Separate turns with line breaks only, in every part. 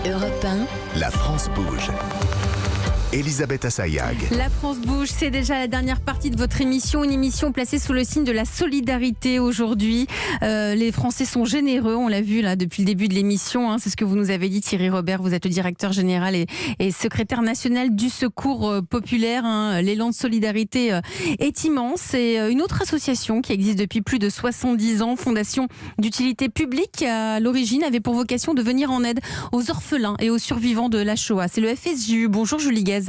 Europe 1.
La France bouge. Elisabeth Assayag.
La France bouge, c'est déjà la dernière partie de votre émission, une émission placée sous le signe de la solidarité aujourd'hui. Les Français sont généreux, on l'a vu là depuis le début de l'émission, c'est ce que vous nous avez dit Thierry Robert, vous êtes le directeur général et secrétaire national du Secours populaire. L'élan de solidarité est immense. C'est une autre association qui existe depuis plus de 70 ans, fondation d'utilité publique qui à l'origine avait pour vocation de venir en aide aux orphelins et aux survivants de la Shoah. C'est le FSJU. Bonjour Julie Guez.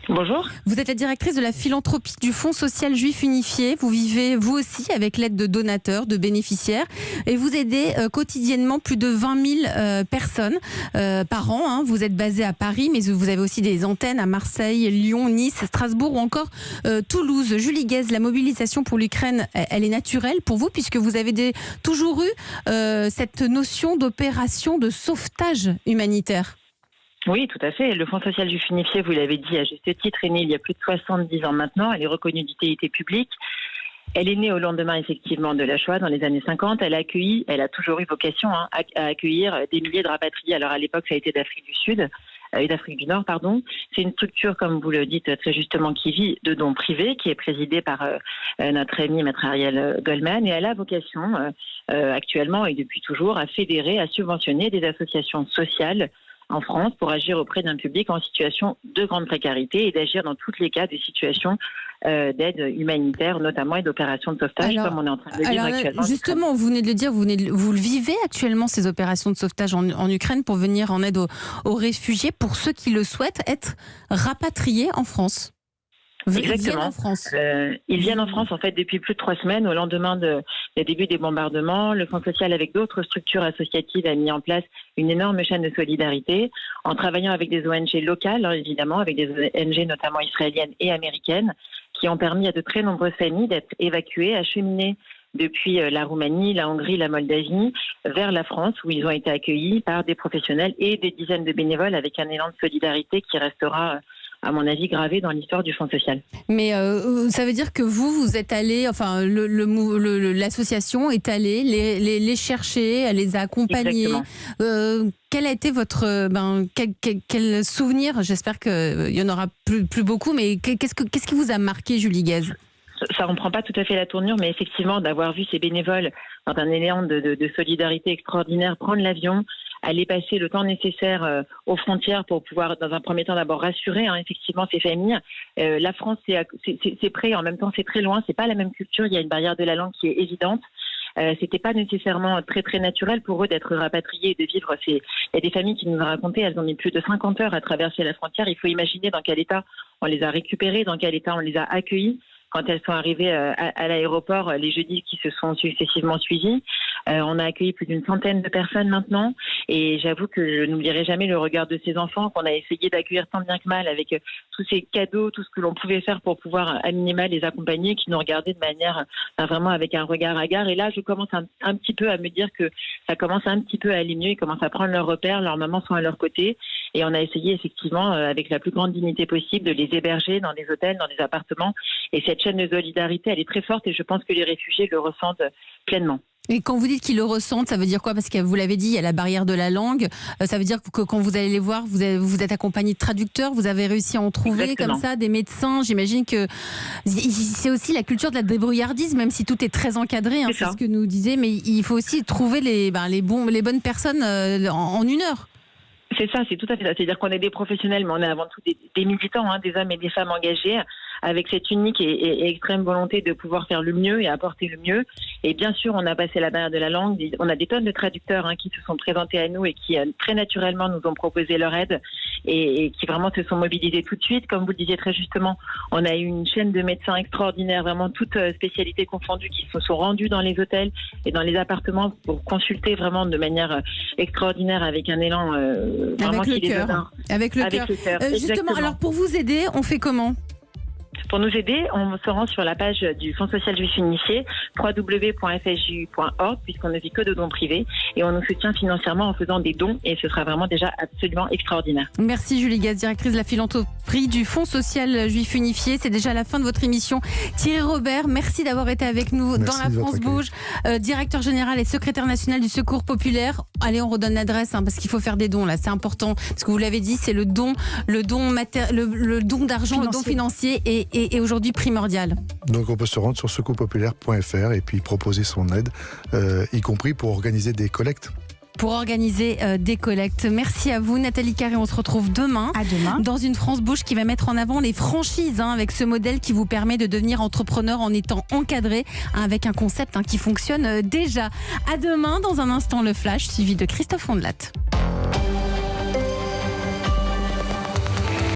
Bonjour.
Vous êtes la directrice de la philanthropie du Fonds social juif unifié. Vous vivez, vous aussi, avec l'aide de donateurs, de bénéficiaires. Et vous aidez quotidiennement plus de 20 000 personnes par an. Vous êtes basé à Paris, mais vous avez aussi des antennes à Marseille, Lyon, Nice, Strasbourg ou encore Toulouse. Julie Guez, la mobilisation pour l'Ukraine, elle est naturelle pour vous puisque vous avez toujours eu cette notion d'opération de sauvetage humanitaire.
Oui, tout à fait. Le Fonds social juif unifié, vous l'avez dit à juste titre, est né il y a plus de 70 ans maintenant. Elle est reconnue d'utilité publique. Elle est née au lendemain, effectivement, de la Shoah dans les années 50. Elle a toujours eu vocation à accueillir des milliers de rapatriés. Alors à l'époque, ça a été d'Afrique du Nord, pardon. C'est une structure, comme vous le dites très justement, qui vit de dons privés, qui est présidée par notre ami Maître Ariel Goldman. Et elle a vocation, actuellement et depuis toujours, à fédérer, à subventionner des associations sociales en France pour agir auprès d'un public en situation de grande précarité et d'agir dans tous les cas des situations d'aide humanitaire, notamment et d'opérations de sauvetage, comme on est en train de le dire actuellement.
Justement, vous venez de le dire, vous le vivez actuellement, ces opérations de sauvetage en Ukraine pour venir en aide aux réfugiés, pour ceux qui le souhaitent, être rapatriés en France.
Exactement. Ils viennent en France en fait depuis plus de 3 semaines au lendemain des débuts des bombardements. Le Fonds social avec d'autres structures associatives a mis en place une énorme chaîne de solidarité en travaillant avec des ONG locales, évidemment, avec des ONG notamment israéliennes et américaines qui ont permis à de très nombreuses familles d'être évacuées, acheminées depuis la Roumanie, la Hongrie, la Moldavie, vers la France où ils ont été accueillis par des professionnels et des dizaines de bénévoles avec un élan de solidarité qui restera à mon avis, gravé dans l'histoire du Fonds social.
Mais ça veut dire que vous êtes allé, enfin, l'association est allée les chercher, elle les a accompagnés. Quel a été votre quel souvenir? J'espère qu'il y en aura plus beaucoup, mais qu'est-ce qui vous a marqué, Julie Guez?
Ça ne prend pas tout à fait la tournure, mais effectivement, d'avoir vu ces bénévoles dans un élan de solidarité extraordinaire prendre l'avion, aller passer le temps nécessaire aux frontières pour pouvoir, dans un premier temps, d'abord rassurer effectivement ces familles. La France, c'est près, en même temps, c'est très loin. C'est pas la même culture. Il y a une barrière de la langue qui est évidente. C'était pas nécessairement très très naturel pour eux d'être rapatriés et de vivre. Il y a des familles qui nous ont raconté, elles ont mis plus de 50 heures à traverser la frontière. Il faut imaginer dans quel état on les a récupérés, dans quel état on les a accueillis quand elles sont arrivées à l'aéroport les jeudis qui se sont successivement suivis. On a accueilli plus d'une centaine de personnes maintenant et j'avoue que je n'oublierai jamais le regard de ces enfants qu'on a essayé d'accueillir tant bien que mal avec tous ces cadeaux, tout ce que l'on pouvait faire pour pouvoir à minima les accompagner, qui nous regardaient de manière vraiment avec un regard hagard. Et là, je commence un petit peu à me dire que ça commence un petit peu à aller mieux. Ils commencent à prendre leurs repères, leurs mamans sont à leur côté et on a essayé effectivement avec la plus grande dignité possible de les héberger dans des hôtels, dans des appartements. Et cette chaîne de solidarité, elle est très forte et je pense que les réfugiés le ressentent pleinement.
Et quand vous dites qu'ils le ressentent, ça veut dire quoi? Parce que vous l'avez dit, il y a la barrière de la langue. Ça veut dire que quand vous allez les voir, vous êtes accompagné de traducteurs, vous avez réussi à en trouver. Exactement. Comme ça, des médecins. J'imagine que c'est aussi la culture de la débrouillardise, même si tout est très encadré, c'est ce que nous disait. Mais il faut aussi trouver les bonnes personnes en une heure.
C'est ça, c'est tout à fait ça. C'est-à-dire qu'on est des professionnels, mais on est avant tout des militants, des hommes et des femmes engagés, avec cette unique et extrême volonté de pouvoir faire le mieux et apporter le mieux. Et bien sûr, on a passé la barrière de la langue. On a des tonnes de traducteurs qui se sont présentés à nous et qui très naturellement nous ont proposé leur aide et qui vraiment se sont mobilisés tout de suite. Comme vous le disiez très justement, on a eu une chaîne de médecins extraordinaires, vraiment toutes spécialités confondues, qui se sont rendus dans les hôtels et dans les appartements pour consulter vraiment de manière extraordinaire avec un élan vraiment
avec le cœur. Avec le cœur. Justement, alors pour vous aider, on fait comment?
Pour nous aider, on se rend sur la page du Fonds social juif unifié, www.fsju.org, puisqu'on ne vit que de dons privés. et on nous soutient financièrement en faisant des dons, et ce sera vraiment déjà absolument extraordinaire.
Merci Julie Gaz, directrice de la philanthropie du Fonds social juif unifié. C'est déjà la fin de votre émission. Thierry Robert, merci d'avoir été avec nous dans La France Bouge, directeur général et secrétaire national du Secours populaire. Allez, on redonne l'adresse parce qu'il faut faire des dons là, c'est important. Parce que vous l'avez dit, c'est le don d'argent, le don financier est aujourd'hui primordial.
Donc on peut se rendre sur secourspopulaire.fr et puis proposer son aide, y compris pour organiser des collectes.
Pour organiser des collectes. Merci à vous Nathalie Carré, on se retrouve demain.
À demain.
Dans une France Bouge qui va mettre en avant les franchises avec ce modèle qui vous permet de devenir entrepreneur en étant encadré avec un concept qui fonctionne déjà. À demain, dans un instant le Flash suivi de Christophe Ondelat.